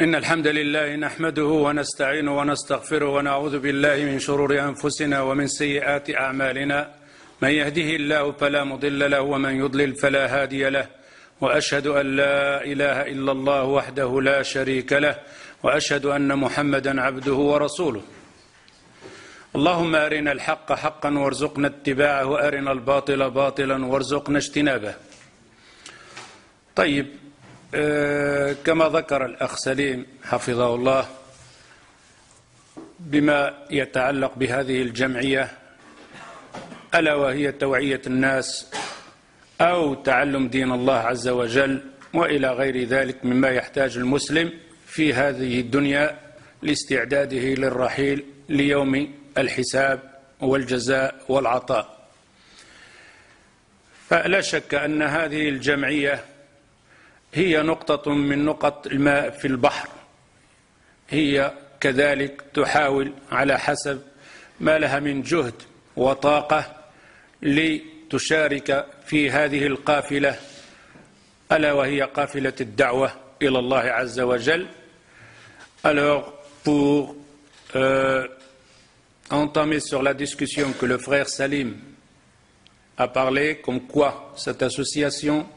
إن الحمد لله نحمده ونستعينه ونستغفره ونعوذ بالله من شرور أنفسنا ومن سيئات أعمالنا من يهده الله فلا مضل له ومن يضلل فلا هادي له وأشهد أن لا إله إلا الله وحده لا شريك له وأشهد أن محمدا عبده ورسوله اللهم أرنا الحق حقا وارزقنا اتباعه وأرنا الباطل باطلا وارزقنا اجتنابه. طيب، كما ذكر الأخ سليم حفظه الله بما يتعلق بهذه الجمعية ألا وهي توعية الناس أو تعلم دين الله عز وجل وإلى غير ذلك مما يحتاج المسلم في هذه الدنيا لاستعداده للرحيل ليوم الحساب والجزاء والعطاء. فلا شك أن هذه الجمعية هي نقطة من نقط الماء في البحر، هي كذلك تحاول على حسب ما لها من جهد وطاقة لتشارك في هذه القافلة ألا وهي قافلة الدعوة إلى الله عز وجل. Alors, pour entamer sur la discussion que le frère Salim a parlé, comme quoi cette association,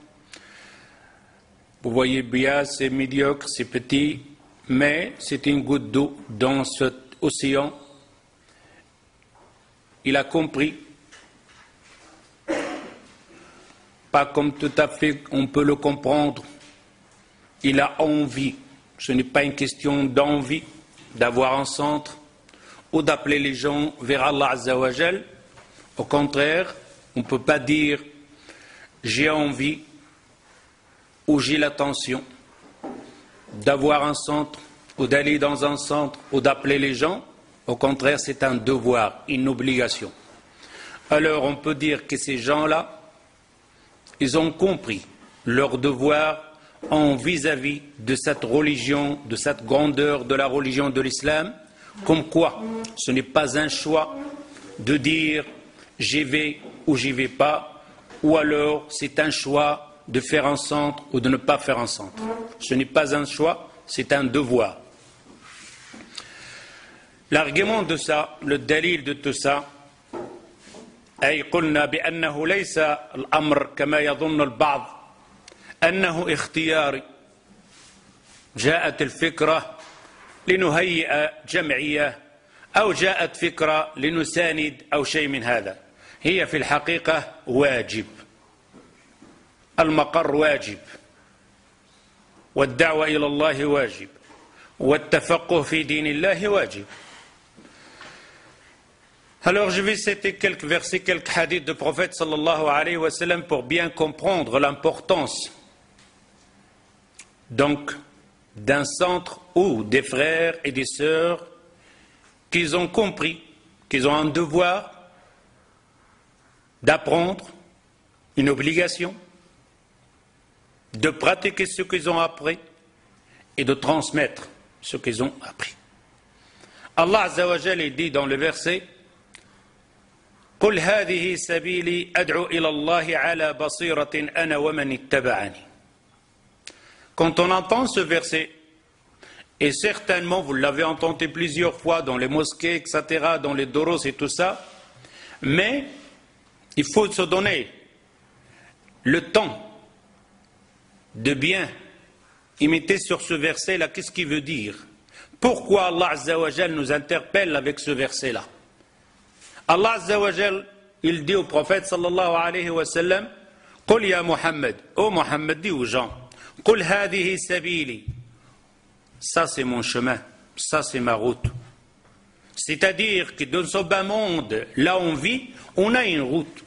vous voyez bien, c'est médiocre, c'est petit, mais c'est une goutte d'eau dans cet océan. Il a compris, pas comme tout à fait on peut le comprendre, il a envie. Ce n'est pas une question d'envie, d'avoir un centre ou d'appeler les gens vers Allah Azza wa Jal. Au contraire, on ne peut pas dire j'ai envie ou j'ai l'attention d'avoir un centre ou d'aller dans un centre ou d'appeler les gens. Au contraire, c'est un devoir, une obligation. Alors on peut dire que ces gens-là, ils ont compris leur devoir en vis-à-vis de cette religion, de cette grandeur de la religion de l'islam, comme quoi ce n'est pas un choix de dire j'y vais ou j'y vais pas, ou alors c'est un choix de faire un centre ou de ne pas faire un centre. Ce n'est pas un choix, c'est un devoir. L'argument de ça, le dalil de tout ça, أي قلنا بأنه ليس الأمر كما يظن البعض أنه اختياري. جاءت الفكرة لنهيئ جمعية أو جاءت فكرة لنساند أو شيء من هذا. هي في الحقيقة واجب. المقر واجب، والدعوة إلى الله واجب، والتفقه في دين الله واجب. Alors je vais citer quelques versets, quelques hadiths du prophète sallallahu alayhi wa sallam pour bien comprendre l'importance donc d'un centre ou des frères et des sœurs qu'ils ont compris, qu'ils ont un devoir d'apprendre, une obligation, de pratiquer ce qu'ils ont appris et de transmettre ce qu'ils ont appris. Allah Azza wa Jalla dit dans le verset قل هذه سبيلي أدعو إلى الله على بصيرة أنا ومن اتبعني. Quand on entend ce verset, et certainement vous l'avez entendu plusieurs fois dans les mosquées, etc., dans les doros et tout ça, mais il faut se donner le temps de bien imiter sur ce verset-là. Qu'est-ce qu'il veut dire? Pourquoi Allah Azza wa Jal nous interpelle avec ce verset-là? Allah Azza wa Jal, il dit au prophète sallallahu alayhi wa sallam, قل يا محمد, ô Mohammed, dis aux gens, قل هذه سبيلي, ça c'est mon chemin, ça c'est ma route. C'est-à-dire que dans ce bas monde, là on vit, on a une route,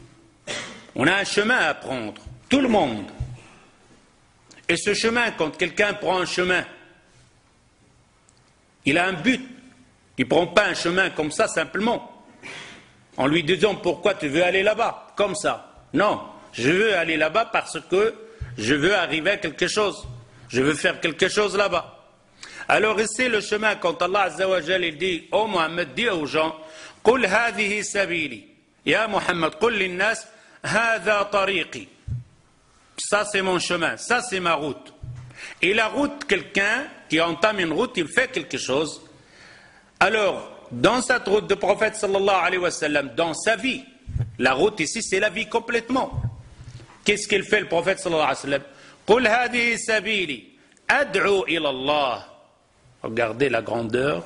on a un chemin à prendre, tout le monde. Et ce chemin, quand quelqu'un prend un chemin, il a un but, il ne prend pas un chemin comme ça simplement, en lui disant pourquoi tu veux aller là-bas, comme ça. Non, je veux aller là-bas parce que je veux arriver à quelque chose, je veux faire quelque chose là-bas. Alors ici le chemin, quand Allah Azza wa Jal il dit, oh Mohammed, dis aux gens, قل هذه سبيلي, يا محمد قل للناس هذا طريقي. Ça c'est mon chemin, ça c'est ma route. Et la route, quelqu'un qui entame une route, il fait quelque chose. Alors, dans cette route de prophète sallallahu alayhi wa sallam, dans sa vie, la route ici, c'est la vie complètement. Qu'est-ce qu'il fait le prophète sallallahu alayhi wa sallam? Qul hadihi sabili ad'u ila Allah. Regardez la grandeur,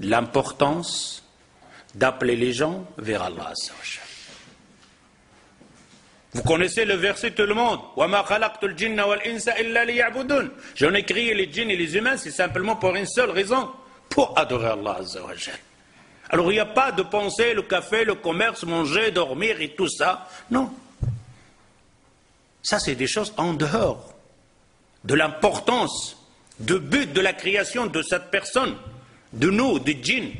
l'importance d'appeler les gens vers Allah azza wa jalla. Vous connaissez le verset tout le monde. وَمَا خَلَقْتُ الْجِنَّ وَالْإِنسَ إِلَّا لِيَعْبُدُونَ. J'en ai créé les djinns et les humains, c'est simplement pour une seule raison, pour adorer Allah azza wa jalla. Alors il n'y a pas de penser le café, le commerce, manger, dormir et tout ça. Non. Ça c'est des choses en dehors de l'importance, du but de la création de cette personne, de nous, des djinns.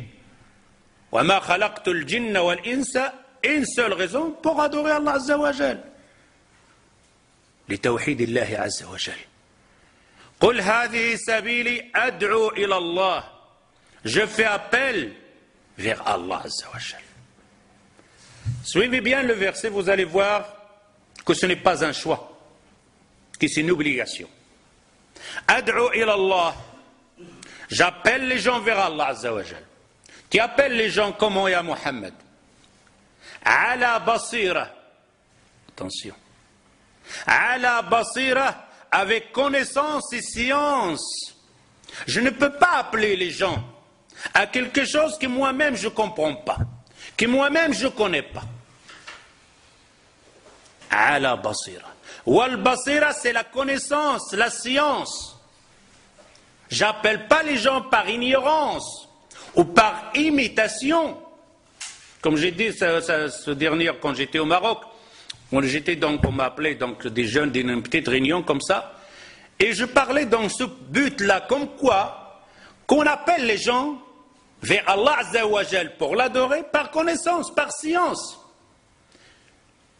وَمَا خَلَقْتُ الْجِنَّ وَالْإِنسَ. Une seule raison pour adorer Allah Azza wa Jal. لتوحيد الله عز وجل. قل هذه سبيلي أدعو إلى الله. Je fais appel vers Allah Azza wa Jal. Suivez bien le verset, vous allez voir que ce n'est pas un choix, que c'est une obligation. أدعو إلى الله. J'appelle les gens vers Allah Azza wa Jal. Tu appelles les gens comment, ya Muhammad? Ala basira, attention, ala basira, avec connaissance et science. Je ne peux pas appeler les gens à quelque chose que moi-même je ne comprends pas, que moi-même je ne connais pas. Ala basira. Wal basira, c'est la connaissance, la science. J'appelle pas les gens par ignorance ou par imitation. Comme j'ai dit ce dernier, quand j'étais au Maroc, on m'a appelé donc des jeunes d'une petite réunion comme ça, et je parlais dans ce but-là, comme quoi, qu'on appelle les gens vers Allah Azza wa Jal pour l'adorer par connaissance, par science,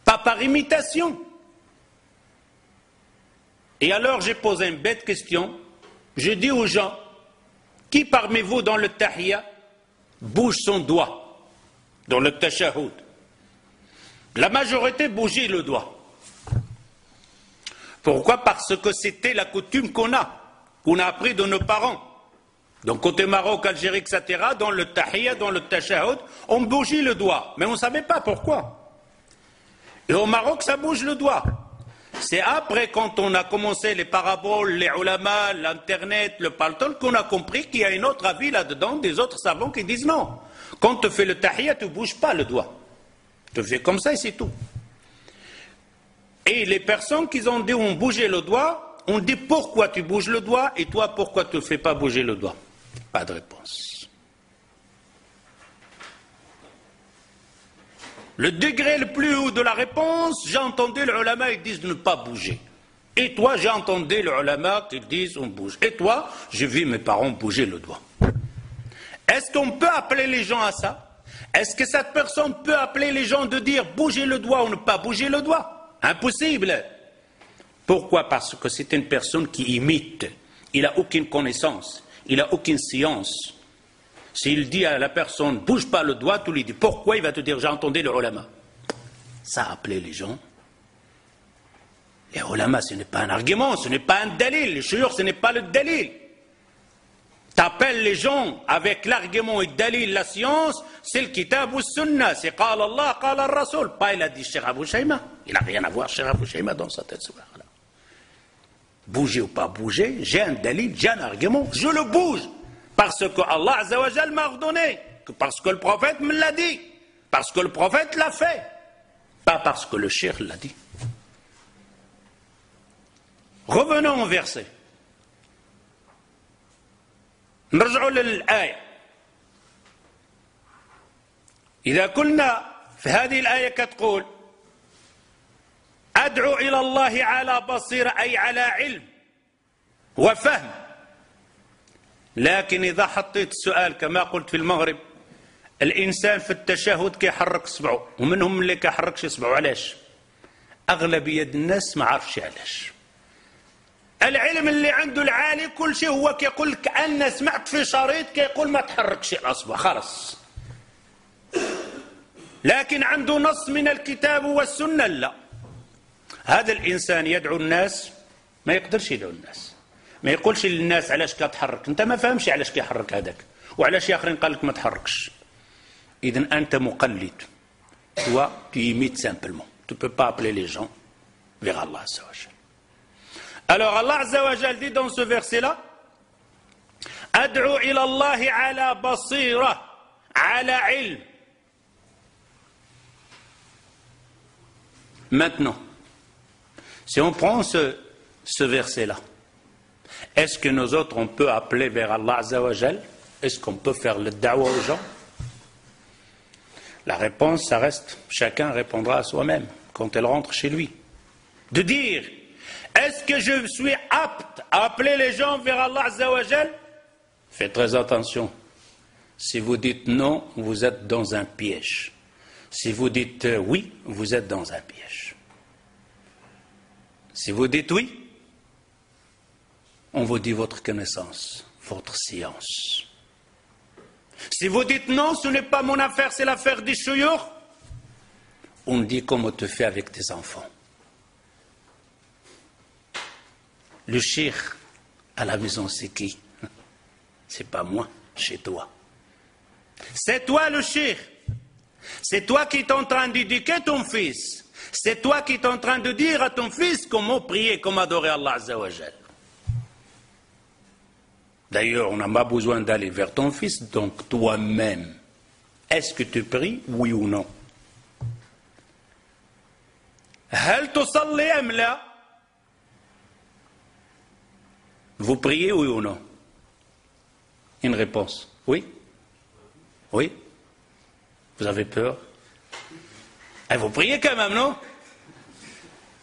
pas par imitation. Et alors j'ai posé une bête question, je dis aux gens, qui parmi vous dans le tahiyya bouge son doigt? Dans le tashahhud. La majorité bougeait le doigt. Pourquoi? Parce que c'était la coutume qu'on a appris de nos parents. Donc côté Maroc, Algérie, etc., dans le tahiyya, dans le tashahhud, on bougeait le doigt. Mais on ne savait pas pourquoi. Et au Maroc, ça bouge le doigt. C'est après, quand on a commencé les paraboles, les ulama, l'internet, le paltol, qu'on a compris qu'il y a un autre avis là-dedans, des autres savants qui disent non. Quand tu fais le tahiyya, tu ne bouges pas le doigt. Tu fais comme ça et c'est tout. Et les personnes qui ont dit on bougeait le doigt, on dit pourquoi tu bouges le doigt et toi pourquoi tu ne fais pas bouger le doigt? Pas de réponse. Le degré le plus haut de la réponse, j'ai entendu les ulama qui disent de ne pas bouger. Et toi, j'ai entendu les ulama qui disent on bouge. Et toi, j'ai vu mes parents bouger le doigt. Est-ce qu'on peut appeler les gens à ça? Est-ce que cette personne peut appeler les gens de dire bouger le doigt ou ne pas bouger le doigt? Impossible. Pourquoi? Parce que c'est une personne qui imite. Il n'a aucune connaissance. Il n'a aucune science. S'il dit à la personne bouge pas le doigt, tu lui dis pourquoi? Il va te dire j'ai entendu le ulama. Ça appeler les gens. Les ulama, ce n'est pas un argument, ce n'est pas un dalil. Le shuyukh, ce n'est pas le dalil. T'appelles les gens avec l'argument et le dalil, la science, c'est le kitab ou sunna, c'est qala Allah, qala Rasul. Pas il a dit Cheikh Abou Shayma. Il n'a rien à voir Cheikh Abou Shayma dans sa tête. Bouger ou pas bouger, j'ai un dalil, j'ai un argument, je le bouge. Parce que Allah Azza wa Jal m'a ordonné, parce que le prophète me l'a dit, parce que le prophète l'a fait, pas parce que le cheikh l'a dit. Revenons au verset. نرجع للآية. إذا قلنا في هذه الآية كتقول أدعو إلى الله على بصيرة أي على علم وفهم. لكن إذا حطيت السؤال كما قلت في المغرب الإنسان في التشهد كيحرك إصبعه ومنهم اللي كيحركش إصبعه. علاش؟ أغلبية الناس ما عرفش علاش. العلم اللي عنده العالي كل شيء هو كيقول لك أنا سمعت في شريط كيقول ما تحركش الأصبع خلاص. لكن عنده نص من الكتاب والسنة لا. هذا الإنسان يدعو الناس ما يقدرش يدعو الناس، ما يقولش للناس علاش كتحرك، انت ما فهمش علاش كيحرك هذاك وعلاش اخرين قال لك ما تحركش. اذا انت مقلد. Toi, tu imites simplement. Tu ne peux pas appeler les gens vers Allah Azza wa Jal. Alors Allah Azza wa Jal dit dans ce verset-là, Ad'u ila Allah ala basira, ala ilm. Maintenant, si on prend ce verset-là, est-ce que nous autres on peut appeler vers Allah Azza wa Jal? Est-ce qu'on peut faire le da'wa aux gens? La réponse, ça reste, chacun répondra à soi-même quand elle rentre chez lui. De dire, est-ce que je suis apte à appeler les gens vers Allah Azza wa Jal? Faites très attention. Si vous dites non, vous êtes dans un piège. Si vous dites oui, vous êtes dans un piège. Si vous dites oui, on vous dit votre connaissance, votre science. Si vous dites non, ce n'est pas mon affaire, c'est l'affaire des chouyours, on dit comme on te fait avec tes enfants. Le cheikh à la maison, c'est qui? C'est pas moi, chez toi. C'est toi le cheikh. C'est toi qui es en train d'éduquer ton fils. C'est toi qui es en train de dire à ton fils comment prier, comment adorer Allah Azza wa Jal. D'ailleurs, on n'a pas besoin d'aller vers ton fils, donc toi-même. Est-ce que tu pries, oui ou non? هل تصلي أم لا? Vous priez, oui ou non? Une réponse. Oui? Oui? Vous avez peur? Eh, vous priez quand même, non?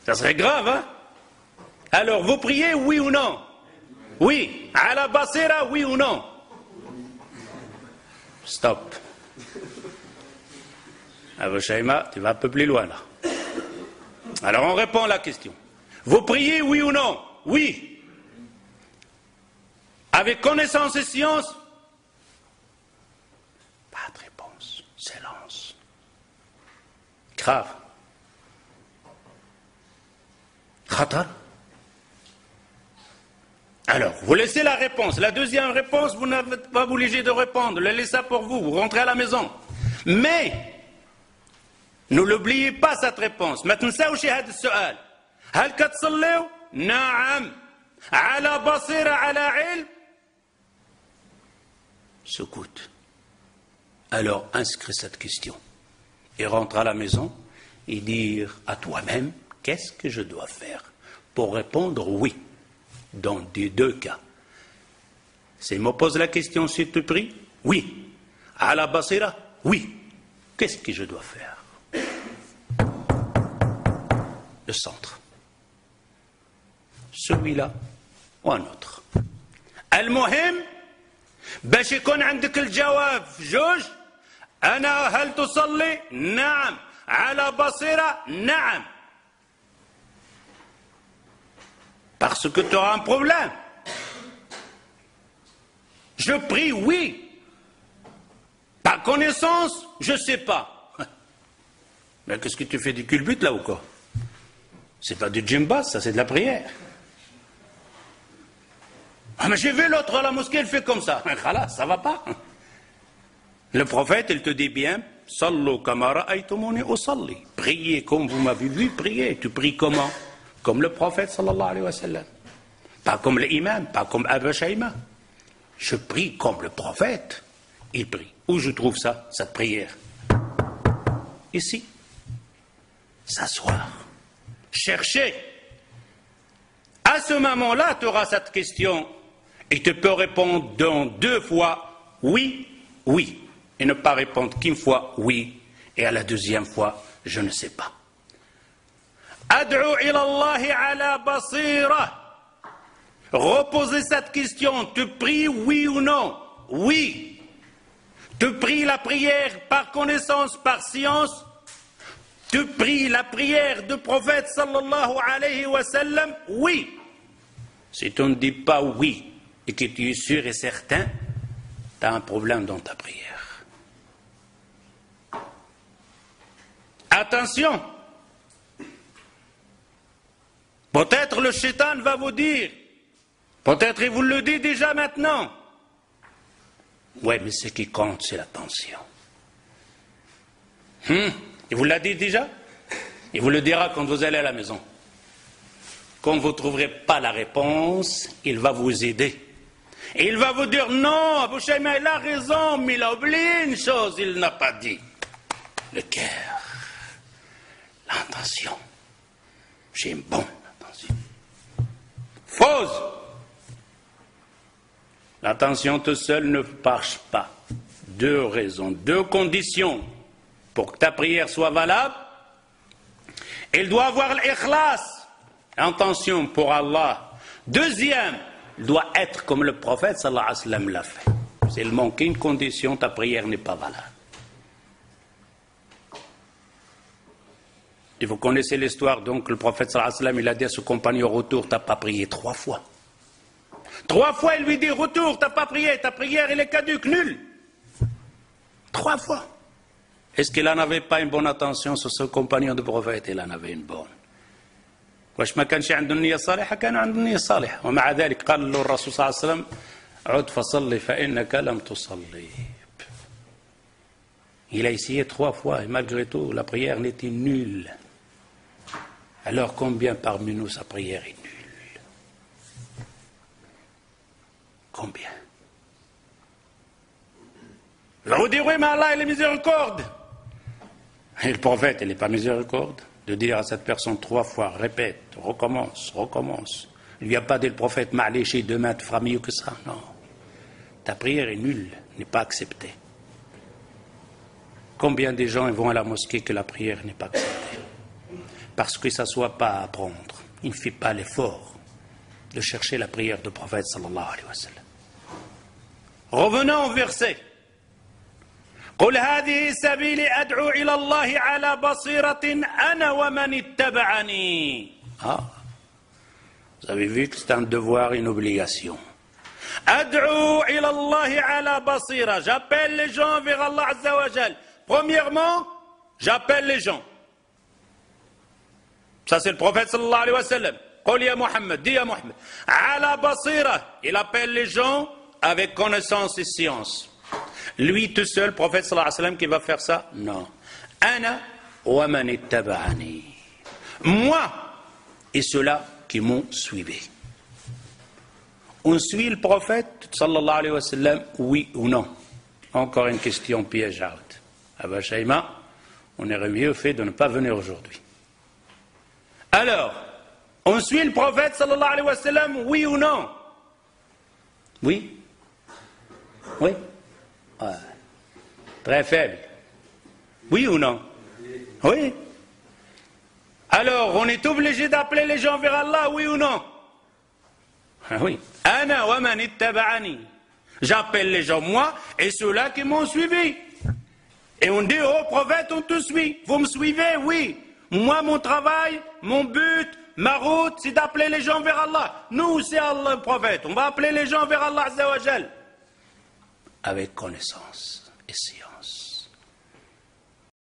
Ça serait grave, hein? Alors, vous priez, oui ou non? Oui. À la basira, oui ou non? Stop. Abu Shaima, tu vas un peu plus loin là. Alors on répond à la question. Vous priez, oui ou non? Oui. Avec connaissance et science? Pas de réponse. Silence. Grave. Khatar. Alors, vous laissez la réponse. La deuxième réponse, vous n'êtes pas obligé de répondre. Laissez ça pour vous. Vous rentrez à la maison. Mais, ne l'oubliez pas cette réponse. ما تنساوش هذا السؤال. هل كتصلوا؟ نعم. على بصيرة على علم؟ S'écoute. Alors, inscris cette question. Et rentre à la maison et dire à toi-même, qu'est-ce que je dois faire pour répondre oui? Dans les deux cas. S'il me pose la question, s'il te prie, oui. À la basira, oui. Qu'est-ce que je dois faire? Le centre. Celui-là ou un autre. المهم باش يكون عندك الجواب في جوج. أنا هل تصلي؟ نعم. على بصيرة؟ نعم. Parce que tu auras un problème. Je prie, oui. Par connaissance, je ne sais pas. Mais qu'est-ce que tu fais du culbute là ou quoi? C'est pas du djemba, ça c'est de la prière. Ah mais j'ai vu l'autre à la mosquée, il fait comme ça. Khalas, ça va pas. Le prophète, il te dit bien, Sallu kama ra'aytumuni usalli. Priez comme vous m'avez vu prier. Tu pries comment? Comme le prophète sallallahu alayhi wa sallam. Pas comme l'imam, pas comme Abu Shaima. Je prie comme le prophète. Il prie. Où je trouve ça, cette prière? Ici. S'asseoir. Chercher. À ce moment-là, tu auras cette question et tu peux répondre dans deux fois oui, oui. Et ne pas répondre qu'une fois oui. Et à la deuxième fois, je ne sais pas. Ad'u ila Allah ala basira. Reposez cette question. Tu pries oui ou non? Oui. Tu pries la prière par connaissance, par science? Tu pries la prière du prophète sallallahu alayhi wa sallam? Oui. Si tu ne dis pas oui et que tu es sûr et certain, tu as un problème dans ta prière. Attention. Bon, Peut-être le shaitan va vous dire, peut-être il vous le dit déjà maintenant. Ouais, mais ce qui compte, c'est l'attention. Il vous l'a dit déjà? Il vous le dira quand vous allez à la maison. Quand vous ne trouverez pas la réponse, il va vous aider. Et il va vous dire, non, Abou Shayma, il a raison, mais il a oublié une chose, il n'a pas dit. Le cœur, l'intention. J'ai une bonne intention. Fausse. L'intention tout seul ne marche pas. Deux raisons, deux conditions pour que ta prière soit valable. Il doit avoir l'ikhlas, l'intention pour Allah. Deuxième, il doit être comme le prophète sallallahu alayhi wa sallam l'a fait. S'il manque une condition, ta prière n'est pas valable. Et vous connaissez l'histoire, donc le prophète sallallahu alayhi wa sallam, il a dit à ce compagnon, retour, tu n'as pas prié 3 fois. 3 fois, il lui dit, retour, tu n'as pas prié, ta prière, elle est caduque, nulle. 3 fois. Est-ce qu'il n'en avait pas une bonne attention sur ce compagnon du prophète? Il en avait une bonne. واش ما كانش عنده النية الصالحة؟ كان عنده النية الصالحة، ومع ذلك قال له الرسول صلى الله عليه وسلم عد فصلي فإنك لم تصلي. Il a essayé 3 fois et malgré tout la prière n'était nulle. Alors combien parmi nous sa prière est nulle? Combien? Je vous dis oui, mais Allah il est miséricorde. Et le prophète il n'est pas miséricorde. De dire à cette personne 3 fois, répète, recommence. Il n'y a pas dit le prophète, ma'léché, demain tu feras mieux que ça. Non. Ta prière est nulle, n'est pas acceptée. Combien de gens vont à la mosquée que la prière n'est pas acceptée? Parce qu'il ne s'assoit pas à apprendre. Il ne fait pas l'effort de chercher la prière du prophète sallallahu alayhi wa sallam. Revenons au verset. قل هذه سبيلي أدعو إلى الله على بصيرة أنا ومن اتبعني. Vous avez vu que c'est un devoir, une obligation. أدعو إلى الله على بصيرة. J'appelle les gens vers Allah Azza wa Jal. Premièrement, j'appelle les gens. Ça c'est le prophète sallallahu alayhi wa sallam. قل يا محمد, dis à Muhammad. على بصيرة. Il appelle les gens avec connaissance et science. Lui tout seul, le prophète sallallahu alayhi wa sallam, qui va faire ça? Non. Ana wa man ittaba'ani. Moi et ceux-là qui m'ont suivi. On suit le prophète sallallahu alayhi wa sallam, oui ou non? Encore une question piège. Abou Shayma, on aurait mieux fait de ne pas venir aujourd'hui. Alors, on suit le prophète sallallahu alayhi wa sallam, oui ou non? Oui? Oui? Ouais. Très faible. Oui ou non? Oui. Alors, on est obligé d'appeler les gens vers Allah, oui ou non? Oui. Ana wa man ittaba'ani. J'appelle les gens, moi, et ceux-là qui m'ont suivi. Et on dit, oh prophète, on te suit. Vous me suivez? Oui. Moi, mon travail, mon but, ma route, c'est d'appeler les gens vers Allah. Nous, c'est Allah, le prophète. On va appeler les gens vers Allah Azza wa Jal. Avec connaissance et science.